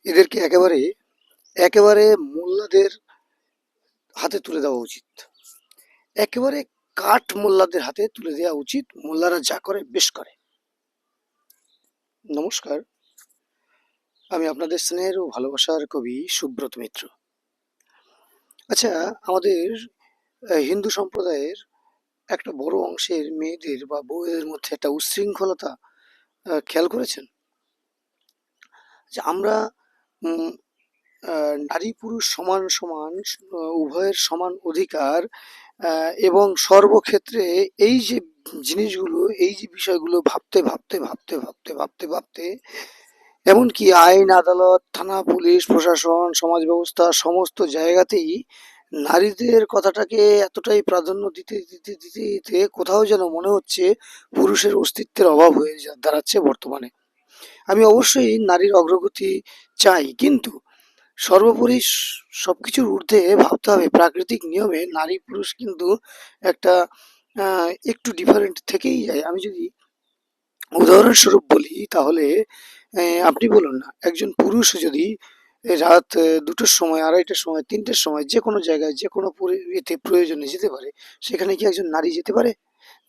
এদেরকে একেবারে একেবারে মোল্লাদের হাতে তুলে দেওয়া উচিত। একেবারে কাঠ মোল্লাদের হাতে তুলে দেওয়া উচিত। মোল্লারা যা করে বেশ করে। নমস্কার, আমি আপনাদের স্নেহের ও ভালোবাসার কবি সুব্রত মিত্র। আচ্ছা, আমাদের হিন্দু সম্প্রদায়ের একটা বড় অংশের মেয়েদের বা বউয়েদের মধ্যে একটা উচ্ছৃঙ্খলতা খেয়াল করেছেন? যে আমরা উম, নারী পুরুষ সমান সমান, উভয়ের সমান অধিকার, এবং সর্বক্ষেত্রে এই যে জিনিসগুলো, এই যে বিষয়গুলো ভাবতে ভাবতে ভাবতে ভাবতে ভাবতে ভাবতে এমনকি আইন আদালত, থানা, পুলিশ, প্রশাসন, সমাজ ব্যবস্থা সমস্ত জায়গাতেই নারীদের কথাটাকে এতটাই প্রাধান্য দিতে দিতে দিতে দিতে কোথাও যেন মনে হচ্ছে পুরুষের অস্তিত্বের অভাব হয়ে দাঁড়াচ্ছে বর্তমানে। আমি অবশ্যই নারীর অগ্রগতি চাই, কিন্তু সর্বোপরি সবকিছুর ঊর্ধ্বে ভাবতে হবে প্রাকৃতিক নিয়মে নারী পুরুষ কিন্তু একটা একটু ডিফারেন্ট থেকেই যায়। আমি যদি উদাহরণস্বরূপ বলি তাহলে আপনি বলুন না, একজন পুরুষ যদি রাত ২টোর সময়, ২:৩০টার সময়, ৩টের সময় যে কোনো জায়গায় যে কোনো এতে প্রয়োজনে যেতে পারে, সেখানে কি একজন নারী যেতে পারে?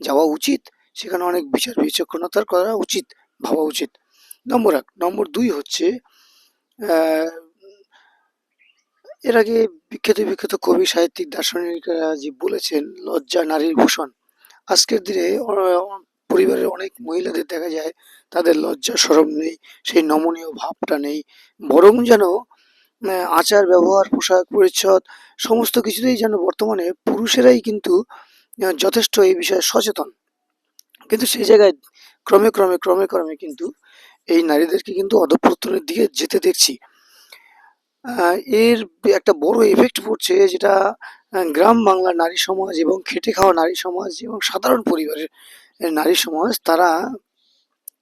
যাওয়া উচিত। সেখানে অনেক বিচার বিচক্ষণতার করা উচিত, ভাবা উচিত। নম্বর ১। নম্বর ২ হচ্ছে, আহ, এর আগে বিখ্যাত বিখ্যাত কবি, সাহিত্যিক, দার্শনিকরা যে বলেছেন লজ্জা নারীর ভূষণ। আজকের দিনে পরিবারের অনেক মহিলাদের দেখা যায় তাদের লজ্জা সরম নেই, সেই নমনীয় ভাবটা নেই। বরং যেন আচার ব্যবহার, পোশাক পরিচ্ছদ সমস্ত কিছুতেই যেন বর্তমানে পুরুষেরাই কিন্তু যথেষ্ট এই বিষয়ে সচেতন। কিন্তু সেই জায়গায় ক্রমে ক্রমে ক্রমে ক্রমে কিন্তু এই নারীদেরকে কিন্তু অধঃপতনের দিকে যেতে দেখছি। এর একটা বড় ইফেক্ট পড়ছে, যেটা গ্রাম বাংলার নারী সমাজ এবং খেটে খাওয়া নারী সমাজ এবং সাধারণ পরিবারের নারী সমাজ, তারা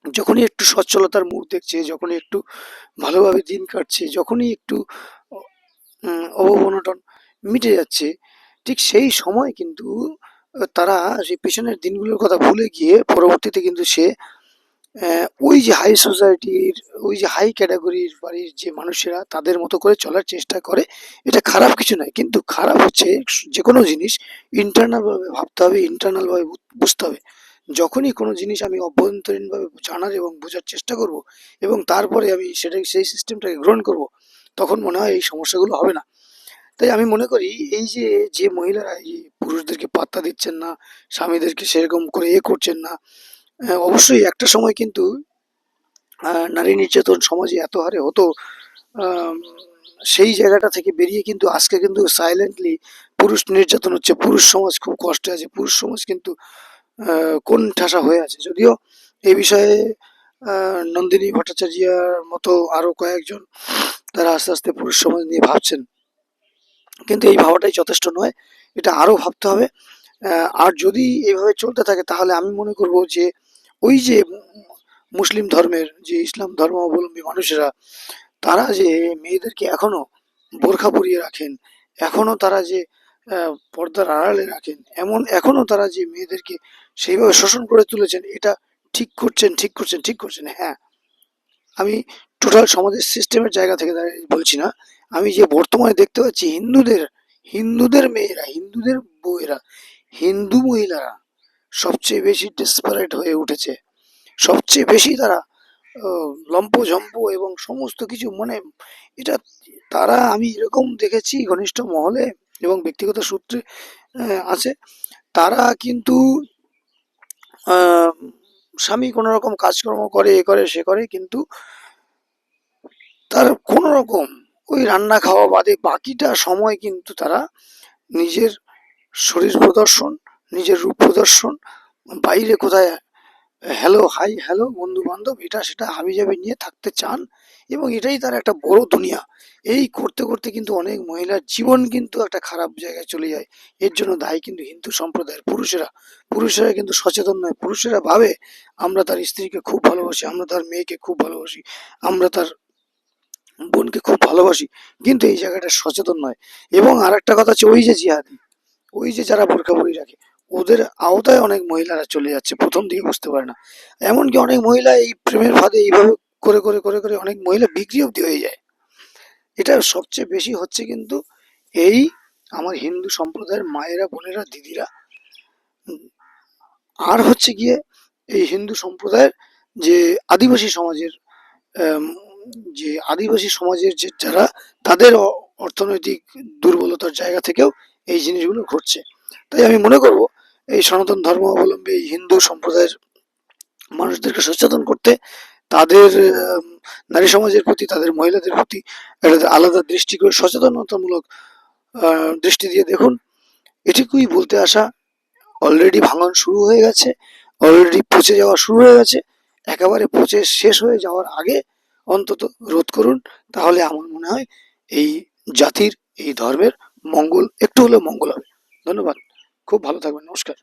যখনই একটু সচ্ছলতার মুখ দেখছে, যখনই একটু ভালোভাবে দিন কাটছে, যখনই একটু অভাব-অনটন মিটে যাচ্ছে, ঠিক সেই সময় কিন্তু তারা সেই পেছনের দিনগুলোর কথা ভুলে গিয়ে পরবর্তীতে কিন্তু সে ওই যে হাই সোসাইটির, ওই যে হাই ক্যাটাগরির বাড়ির যে মানুষেরা তাদের মতো করে চলার চেষ্টা করে। এটা খারাপ কিছু নয়, কিন্তু খারাপ হচ্ছে যে কোনো জিনিস ইন্টারনাল ভাবে ভাবতে হবে, ইন্টারনাল ভাবে বুঝতে হবে। যখনই কোনো জিনিস আমি অভ্যন্তরীণ ভাবে জানার এবং বোঝার চেষ্টা করব এবং তারপরে আমি সেটাকে, সেই সিস্টেমটাকে গ্রহণ করব, তখন মনে হয় এই সমস্যাগুলো হবে না। তাই আমি মনে করি এই যে, যে মহিলারা এই পুরুষদেরকে পাত্তা দিচ্ছেন না, স্বামীদেরকে সেরকম করে করছেন না, অবশ্যই একটা সময় কিন্তু নারী নির্যাতন সমাজে এত হারে হতো, আম, সেই জায়গাটা থেকে বেরিয়ে কিন্তু আজকে কিন্তু সাইলেন্টলি পুরুষ নির্যাতন হচ্ছে। পুরুষ সমাজ খুব কষ্টে আছে, পুরুষ সমাজ কিন্তু কোণঠাসা হয়ে আছে। যদিও এই বিষয়ে নন্দিনী ভট্টাচার্যের মতো আরো কয়েকজন তারা আস্তে আস্তে পুরুষ সমাজ নিয়ে ভাবছেন, কিন্তু এই ভাবাটাই যথেষ্ট নয়, এটা আরো ভাবতে হবে। আর যদি এভাবে চলতে থাকে তাহলে আমি মনে করব যে ওই যে মুসলিম ধর্মের, যে ইসলাম ধর্মাবলম্বী মানুষেরা, তারা যে মেয়েদেরকে এখনো বোরখা পরিয়ে রাখেন, এখনো তারা যে পর্দার আড়ালে রাখেন, এমন এখনো তারা যে মেয়েদেরকে সেইভাবে শোষণ করে তুলেছেন, এটা ঠিক করছেন, ঠিক করছেন, ঠিক করছেন। হ্যাঁ, আমি টোটাল সমাজের সিস্টেমের জায়গা থেকে দাঁড়িয়ে বলছি না। আমি যে বর্তমানে দেখতে পাচ্ছি হিন্দুদের, হিন্দুদের মেয়েরা, হিন্দুদের বউয়েরা, হিন্দু মহিলারা সবচেয়ে বেশি ডেসপারেট হয়ে উঠেছে। সবচেয়ে বেশি তারা লম্পঝম্প এবং সমস্ত কিছু, মানে এটা তারা, আমি এরকম দেখেছি ঘনিষ্ঠ মহলে এবং ব্যক্তিগত সূত্রে আছে। তারা কিন্তু আহ, স্বামী কোনো রকম কাজকর্ম করে, এ করে সে করে, কিন্তু তার কোনো রকম ওই রান্না খাওয়া বাদে বাকিটা সময় কিন্তু তারা নিজের শরীর প্রদর্শন, নিজের রূপ প্রদর্শন, বাইরে কোথায় হ্যালো হাই হ্যালো বন্ধু বান্ধব এটা সেটা হাবিজাবি নিয়ে থাকতে চান, এবং এটাই তার একটা বড় দুনিয়া। এই করতে করতে কিন্তু অনেক মহিলার জীবন কিন্তু একটা খারাপ জায়গায় চলে যায়। এর জন্য দায়ী কিন্তু হিন্দু সম্প্রদায়ের পুরুষেরা। পুরুষেরা কিন্তু সচেতন নয়। পুরুষেরা ভাবে আমরা তার স্ত্রীকে খুব ভালোবাসি, আমরা তার মেয়েকে খুব ভালোবাসি, আমরা তার বোনকে খুব ভালোবাসি, কিন্তু এই জায়গাটা সচেতন নয়। এবং আর একটা কথা হচ্ছে, ওই যে জিহাদি, ওই যে যারা বোরকা পরে রাখে, ওদের আওতায় অনেক মহিলারা চলে যাচ্ছে, প্রথম দিকে বুঝতে পারে না। এমনকি অনেক মহিলা এই প্রেমের ফাঁদে এইভাবে করে করে করে করে অনেক মহিলা বিক্রি অব্দি হয়ে যায়। এটা সবচেয়ে বেশি হচ্ছে কিন্তু এই আমার হিন্দু সম্প্রদায়ের মায়েরা, বোনেরা, দিদিরা। আর হচ্ছে গিয়ে এই হিন্দু সম্প্রদায়ের যে আদিবাসী সমাজের আম, যে আদিবাসী সমাজের যে যারা, তাদের অর্থনৈতিক দুর্বলতার জায়গা থেকেও এই জিনিসগুলো ঘটছে। তাই আমি মনে করব এই সনাতন ধর্মাবলম্বী এই হিন্দু সম্প্রদায়ের মানুষদেরকে সচেতন করতে, তাদের নারী সমাজের প্রতি, তাদের মহিলাদের প্রতি একটা আলাদা দৃষ্টি করে সচেতনতামূলক দৃষ্টি দিয়ে দেখুন। এটুকুই বলতে আসা। অলরেডি ভাঙন শুরু হয়ে গেছে, অলরেডি পচে যাওয়া শুরু হয়ে গেছে। একেবারে পচে শেষ হয়ে যাওয়ার আগে অন্তত রোধ করুন, তাহলে আমার মনে হয় এই জাতির, এই ধর্মের মঙ্গল, একটু হলেও মঙ্গল হবে। ধন্যবাদ। খুব ভালো থাকবেন। নমস্কার।